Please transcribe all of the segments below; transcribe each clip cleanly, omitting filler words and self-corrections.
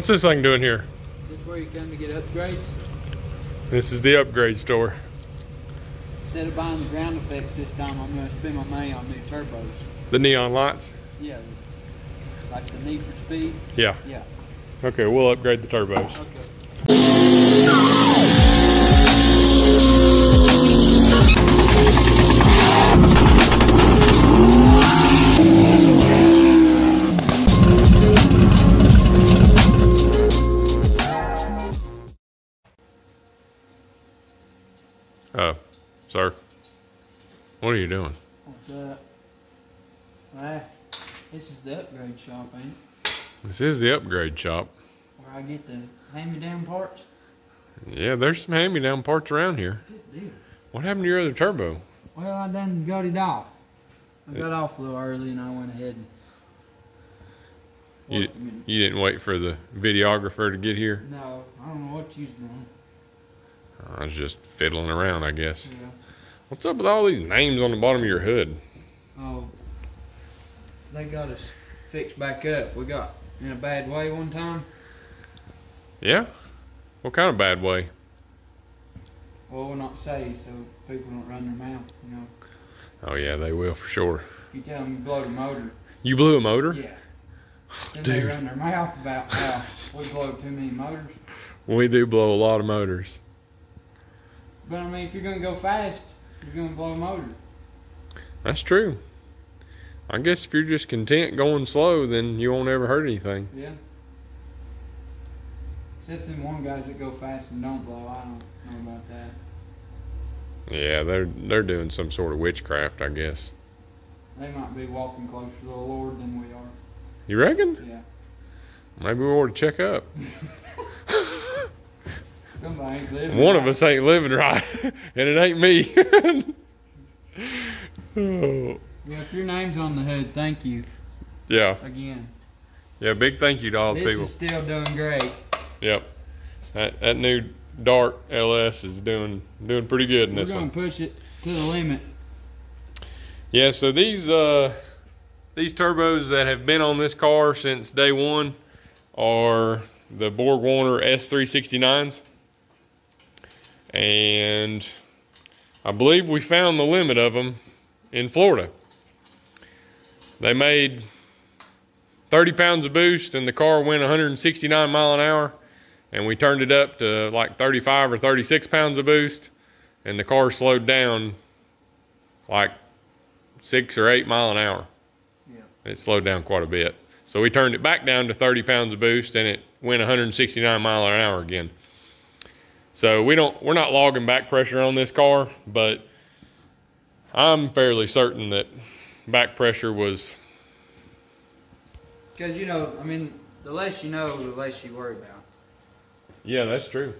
What's this thing doing here? Is this where you come to get upgrades? This is the upgrade store. Instead of buying the ground effects this time, I'm going to spend my money on new turbos. The neon lights? Yeah. Like the Need for Speed? Yeah. Yeah. Okay, we'll upgrade the turbos. Okay. Oh, sir. What are you doing? What's up? Well, this is the upgrade shop, ain't it? This is the upgrade shop. Where I get the hand-me-down parts? Yeah, there's some hand-me-down parts around here. Good deal. What happened to your other turbo? Well, I done got it off. I got off a little early and I went ahead and... You didn't wait for the videographer to get here? No, I don't know what you was doing. I was just fiddling around, I guess. Yeah. What's up with all these names on the bottom of your hood? Oh, they got us fixed back up. We got in a bad way one time. Yeah? What kind of bad way? Well, we'll not say so people don't run their mouth, you know. Oh yeah, they will for sure. If you tell them you blow the motor. You blew a motor? Yeah. Then Dude. they run their mouth about how we blow too many motors. We do blow a lot of motors. But I mean, if you're gonna go fast, you're gonna blow a motor. That's true. I guess if you're just content going slow, then you won't ever hurt anything. Yeah. Except them one guys that go fast and don't blow. I don't know about that. Yeah, they're doing some sort of witchcraft, I guess. They might be walking closer to the Lord than we are. You reckon? Yeah. Maybe we ought to check up. Somebody ain't living One right. of us ain't living right, and it ain't me. Oh. Yeah, if your name's on the hood, thank you Yeah. again. Yeah, big thank you to all the This people. is still doing great. Yep. That new Dart LS is doing pretty good in We're this gonna one. push it to the limit. Yeah, so these turbos that have been on this car since day one are the Borg Warner S369s. And I believe we found the limit of them in Florida. They made 30 pounds of boost and the car went 169 mile an hour, and we turned it up to like 35 or 36 pounds of boost, and the car slowed down like 6 or 8 mile an hour. Yeah. It slowed down quite a bit. So we turned it back down to 30 pounds of boost and it went 169 mile an hour again. So we're not logging back pressure on this car, but I'm fairly certain that back pressure was... Because, you know, I mean, the less you know, the less you worry about. Yeah, that's true.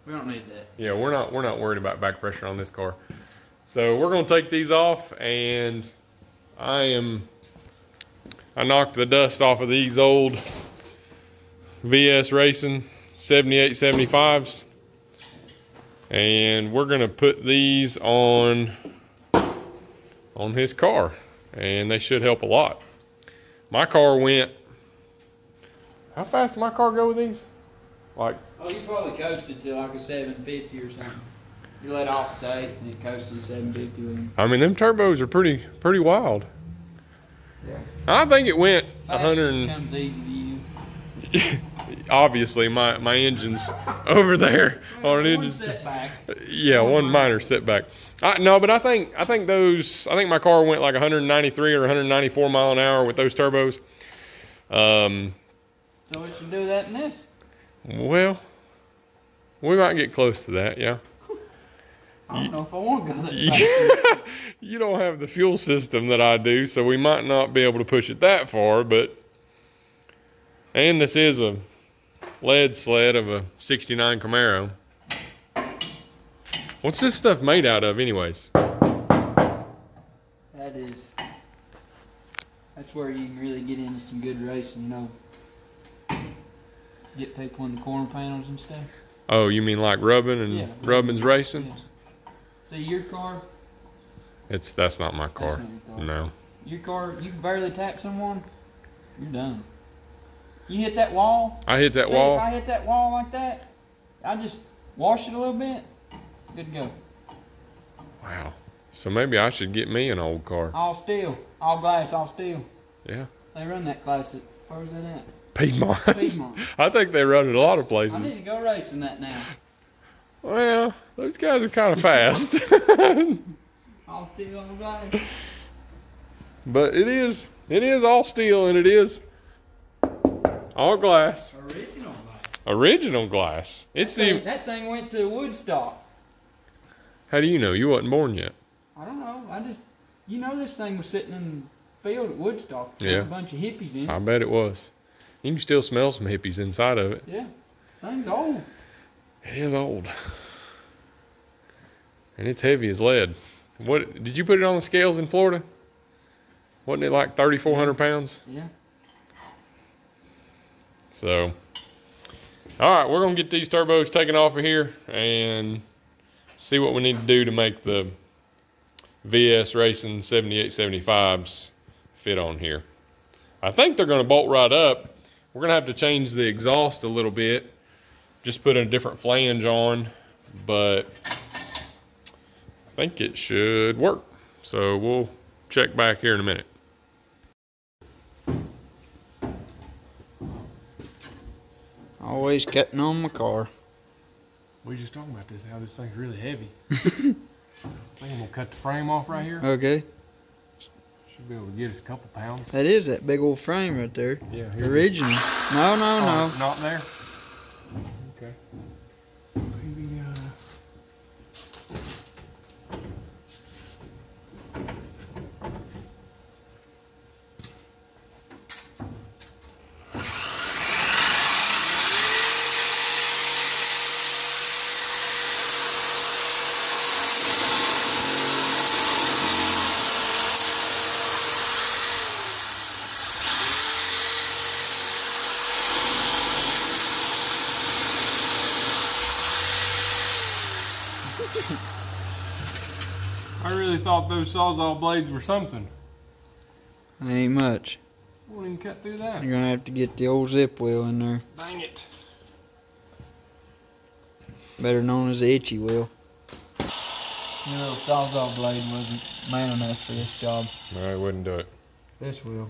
We don't need that. Yeah, we're not worried about back pressure on this car. So we're gonna take these off, and I knocked the dust off of these old VS Racing 7875s, and we're gonna put these on his car, and they should help a lot. My car went, how fast did my car go with these? Like, Oh, you probably coasted to like a 750 or something. You let off the 8 and it coasted to 750 with him. I mean, them turbos are pretty wild. Yeah. I think it went Fast 100. comes easy to you. Obviously, my engine's over there on an engine. Setback. Yeah, one minor setback. No, but I think my car went like 193 or 194 mile an hour with those turbos. So we should do that in this. Well, we might get close to that. Yeah. I don't know if I want to go that fast. You don't have the fuel system that I do, so we might not be able to push it that far. And this is a lead sled of a '69 Camaro. What's this stuff made out of, anyways? That's where you can really get into some good racing, you know. Get people in the corner panels and stuff. Oh, you mean like rubbing and Yeah. Rubbin's Racing? Yeah. See your car? That's not my car. That's not your car. No. Your car, you barely tap someone, you're done. You hit that wall. I hit that See, wall. if I hit that wall like that, I just wash it a little bit. Good to go. Wow. So maybe I should get me an old car. All steel, all glass, all steel. Yeah. They run that class at, where's that at? Piedmont. Piedmont. I think they run it a lot of places. I need to go racing that now. Well, those guys are kind of fast. All steel, all glass. But it is all steel and it is all glass. Original glass. Original glass. It's That thing went to Woodstock. How do you know? You wasn't born yet. I don't know. You know this thing was sitting in the field at Woodstock. Yeah. With a bunch of hippies in it. I bet it was. You can still smell some hippies inside of it. Yeah. Thing's old. It is old. And it's heavy as lead. What did you put it on the scales in Florida? Wasn't it like 3,400 pounds? Yeah. So, all right, we're gonna get these turbos taken off of here and see what we need to do to make the VS Racing 7875s fit on here. I think they're gonna bolt right up. We're gonna have to change the exhaust a little bit, just put a different flange on, but I think it should work. So we'll check back here in a minute. Always cutting on my car. We were just talking about this, how this thing's really heavy. I think I'm gonna cut the frame off right here. Okay. Should be able to get us a couple pounds. That is that big old frame right there. Yeah. Original. No, no, no. Not there? Okay. Maybe, I really thought those Sawzall blades were something. Ain't much. I won't even cut through that. You're gonna have to get the old zip wheel in there. Dang it. Better known as the itchy wheel. Your little Sawzall blade wasn't man enough for this job. No, I wouldn't do it. This wheel.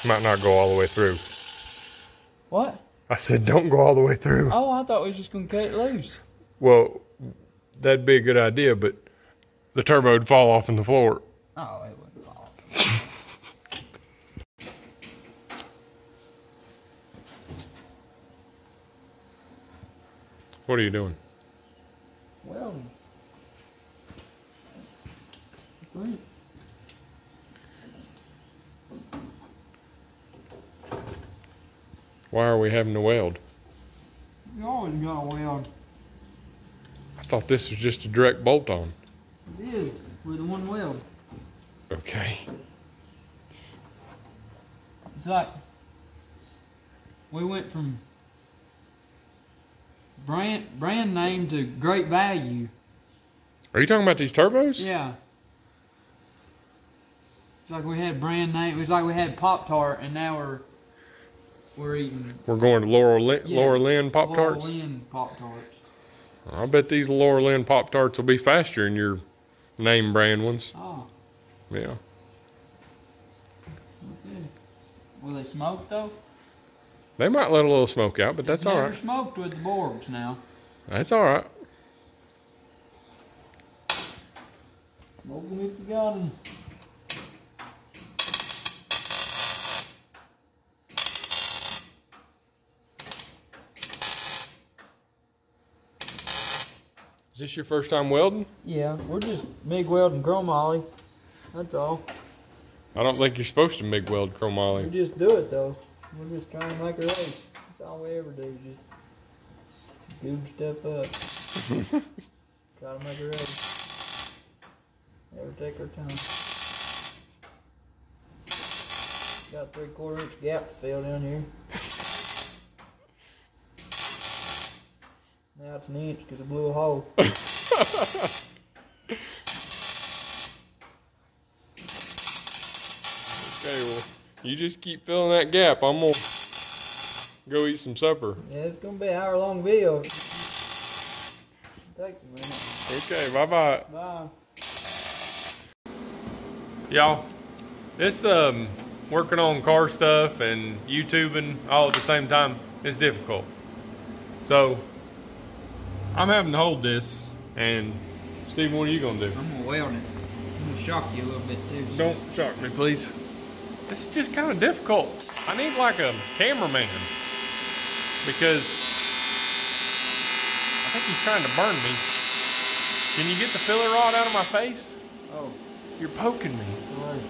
Might not go all the way through. What? I said don't go all the way through. Oh, I thought we was just gonna cut it loose. Well, that'd be a good idea, but the turbo would fall off in the floor. Oh, it wouldn't fall. What are you doing? Welding. Great. Why are we having to weld? You always gotta weld. I thought this was just a direct bolt on. It is with one weld. Okay. It's like we went from brand name to great value. Are you talking about these turbos? Yeah. It's like we had brand name. It was like we had Pop-Tart, and now we're eating. We're going to Laura Lynn Pop-Tarts? Laura Lynn Pop-Tarts. I bet these Laura Lynn Pop-Tarts will be faster than your name brand ones. Oh. Yeah. Okay. Will they smoke though? They might let a little smoke out, but that's all Never right. smoked with the Borbs now. That's all right. Smoke them if you got them. Is this your first time welding? Yeah, we're just MIG welding chromoly. That's all. I don't think you're supposed to MIG weld We chromoly. just do it though. We're just trying to make a race. That's all we ever do. Just goob stuff up. Try to make a race. Never take our time. Got a 3/4 inch gap to fill down here. Now it's an inch because it blew a hole. Okay, well, you just keep filling that gap. I'm gonna go eat some supper. Yeah, it's gonna be an hour-long video. Take a minute. Okay, bye-bye. Bye. Y'all, this working on car stuff and YouTubing all at the same time is difficult. So I'm having to hold this, and Stephen, what are you gonna do? I'm gonna weld it. I'm gonna shock you a little bit too. Don't shock me, please. This is just kind of difficult. I need like a cameraman because I think he's trying to burn me. Can you get the filler rod out of my face? Oh, you're poking me. sorry.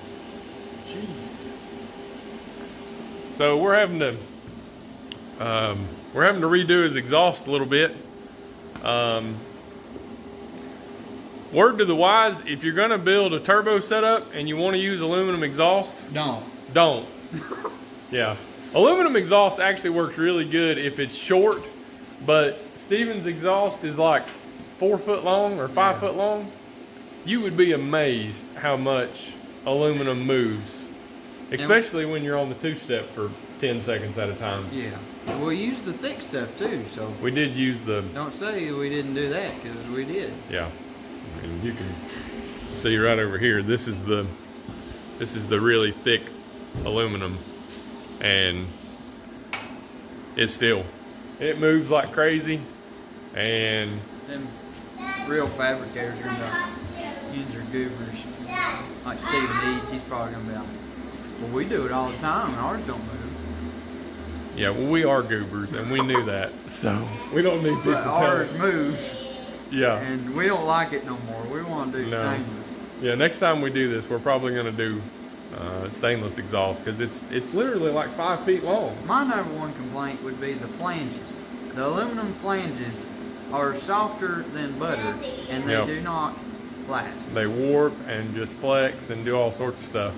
Jeez. So we're having to redo his exhaust a little bit. Word to the wise, if you're gonna build a turbo setup and you want to use aluminum exhaust, don't. Yeah, aluminum exhaust actually works really good if it's short, but Steven's exhaust is like 4 foot long or 5 foot long. You would be amazed how much aluminum moves, especially when you're on the two-step for 10 seconds at a time. Yeah, we used the thick stuff too, so. We did use the... Don't say we didn't do that, because we did. Yeah, and you can see right over here, this is the really thick aluminum, and it moves like crazy, and them real fabricators are gonna be ends are goobers. Like Steven Eads, he's probably gonna be like, well, we do it all the time and ours don't move. Yeah, well, we are goobers and we knew that, so we don't need people but telling ours moves. Yeah. And we don't like it no more. We want to do stainless. Yeah, next time we do this, we're probably gonna do stainless exhaust because it's literally like 5 feet long. My number one complaint would be the flanges. The aluminum flanges are softer than butter, and they do not last. They warp and just flex and do all sorts of stuff.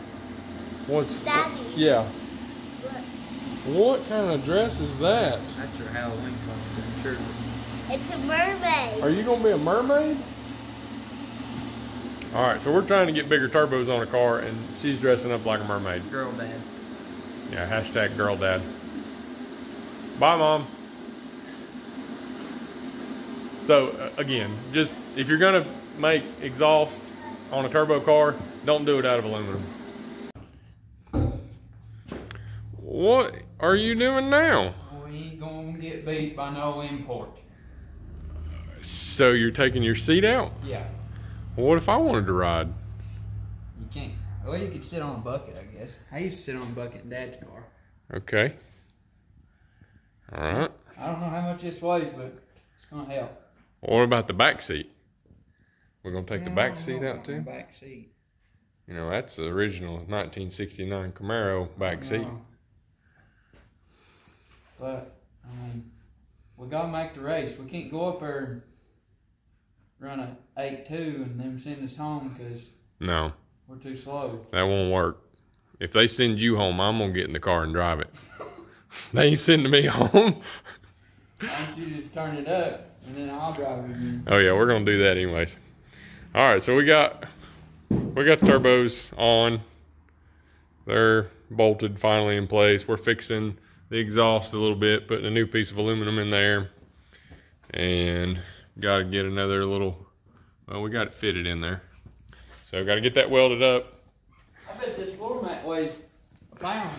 Daddy. Yeah. What kind of dress is that? That's your Halloween costume, sure. It's a mermaid. Are you gonna be a mermaid? All right, so we're trying to get bigger turbos on a car, and she's dressing up like a mermaid. Girl dad. Yeah, hashtag girl dad. Bye, Mom. So again, just if you're gonna make exhaust on a turbo car, don't do it out of aluminum. What are you doing now? We ain't gonna get beat by no import. So you're taking your seat out? Yeah. Well, what if I wanted to ride? You can't. Well, you could sit on a bucket, I guess. I used to sit on a bucket in Dad's car. Okay. All right. I don't know how much this weighs, but it's gonna help. What about the back seat? We're gonna take the back seat out too? Back seat. You know, that's the original 1969 Camaro back seat. But, I mean, we gotta make the race. We can't go up there and run a 8.2 and then send us home because No, we're too slow. that won't work. If they send you home, I'm gonna get in the car and drive it. They ain't sending me home. Why don't you just turn it up and then I'll drive it again. Oh yeah, we're gonna do that anyways. All right, so we got the turbos on. They're bolted finally in place. We're fixing the exhaust a little bit, putting a new piece of aluminum in there, and got to get another little, well, we got it fitted in there. So got to get that welded up. I bet this floor mat weighs a pound.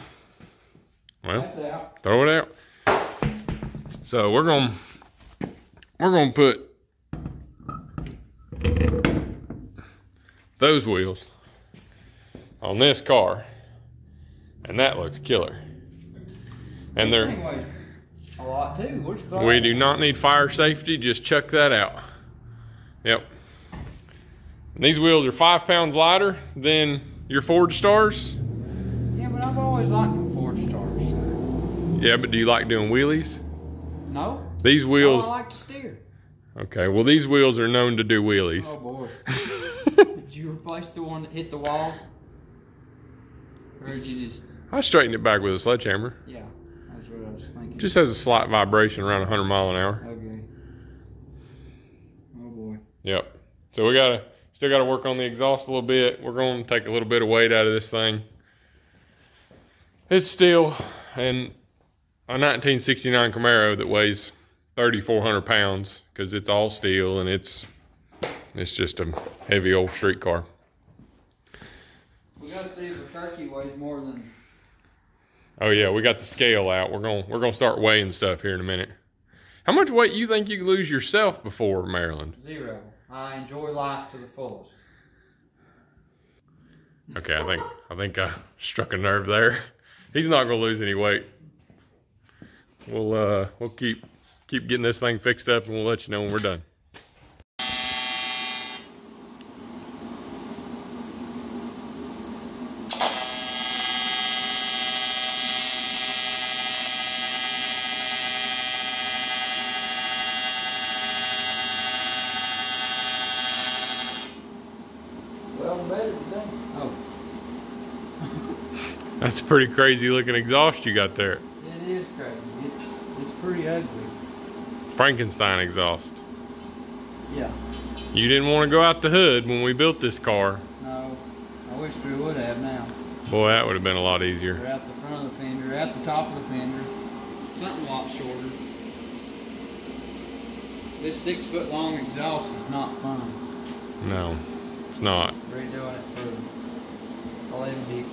Well, that's out. Throw it out. So we're gonna put those wheels on this car, and that looks killer. And this thing weighs a lot too. We're just we do not need fire safety, just chuck that out. Yep. And these wheels are 5 pounds lighter than your Ford Stars. Yeah, but I've always liked the Ford Stars. Yeah, but do you like doing wheelies? No. These wheels. Oh, I like to steer. Okay, well these wheels are known to do wheelies. Oh boy. Did you replace the one that hit the wall? Or did you just... I straightened it back with a sledgehammer. Yeah, that's what I was thinking. Just has a slight vibration around 100 miles an hour. Okay. Yep. So we still gotta work on the exhaust a little bit. We're gonna take a little bit of weight out of this thing. It's still a 1969 Camaro that weighs 3,400 pounds because it's all steel and it's just a heavy old street car. We gotta see if the turkey weighs more than. Oh yeah, we got the scale out. We're gonna start weighing stuff here in a minute. How much weight you think you could lose yourself before Maryland? 0. I enjoy life to the fullest. Okay, I think I struck a nerve there. He's not gonna lose any weight. We'll keep getting this thing fixed up and we'll let you know when we're done. Well, better today. Oh. That's a pretty crazy looking exhaust you got there. It is crazy. It's pretty ugly. Frankenstein exhaust. Yeah. You didn't want to go out the hood when we built this car. No. I wish we would have now. Boy, that would have been a lot easier. Or out the front of the fender, out the top of the fender. Something a lot shorter. This 6-foot long exhaust is not fun. No, it's not. Redoing it for 11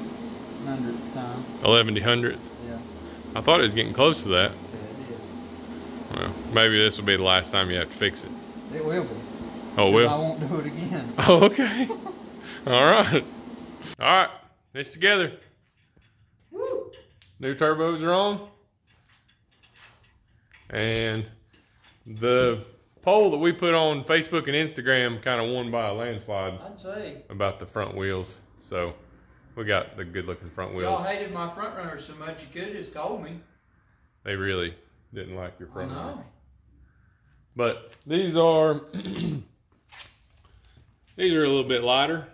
hundredth time. 11/100th? Yeah. I thought it was getting close to that. Yeah, it is. Well, maybe this will be the last time you have to fix it. It will be. Oh, it will? I won't do it again. Oh, okay. All right. All right. It's together. Woo! New turbos are on. And the poll that we put on Facebook and Instagram kind of won by a landslide I'd say. about the front wheels. So we got the good looking front wheels. Y'all hated my front runners so much you could just told me. They really didn't like your front runner. No. But these are these are a little bit lighter.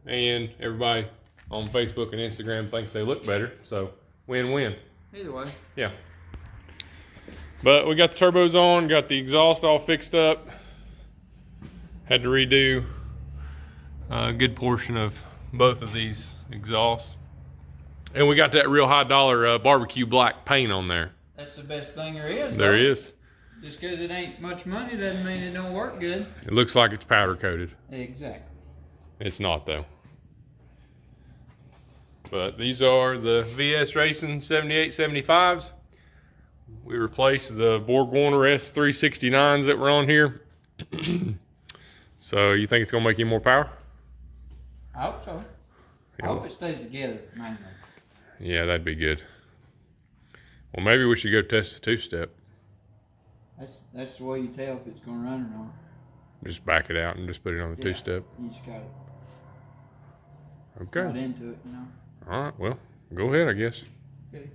And everybody on Facebook and Instagram thinks they look better. So win-win. Either way. Yeah. But we got the turbos on, got the exhaust all fixed up. Had to redo a good portion of both of these exhausts. And we got that real high dollar barbecue black paint on there. That's the best thing there is. There though. is. Just because it ain't much money doesn't mean it don't work good. It looks like it's powder coated. Exactly. It's not though. But these are the VS Racing 7875s. We replaced the Borg Warner S369s that were on here. So you think it's gonna make you more power? I hope so. I hope it stays together, mainly. Yeah, that'd be good. Well, maybe we should go test the two-step. That's the way you tell if it's gonna run or not. Just back it out and just put it on the two-step. You just gotta Okay. get into it, you know. All right, well, go ahead, I guess. Okay.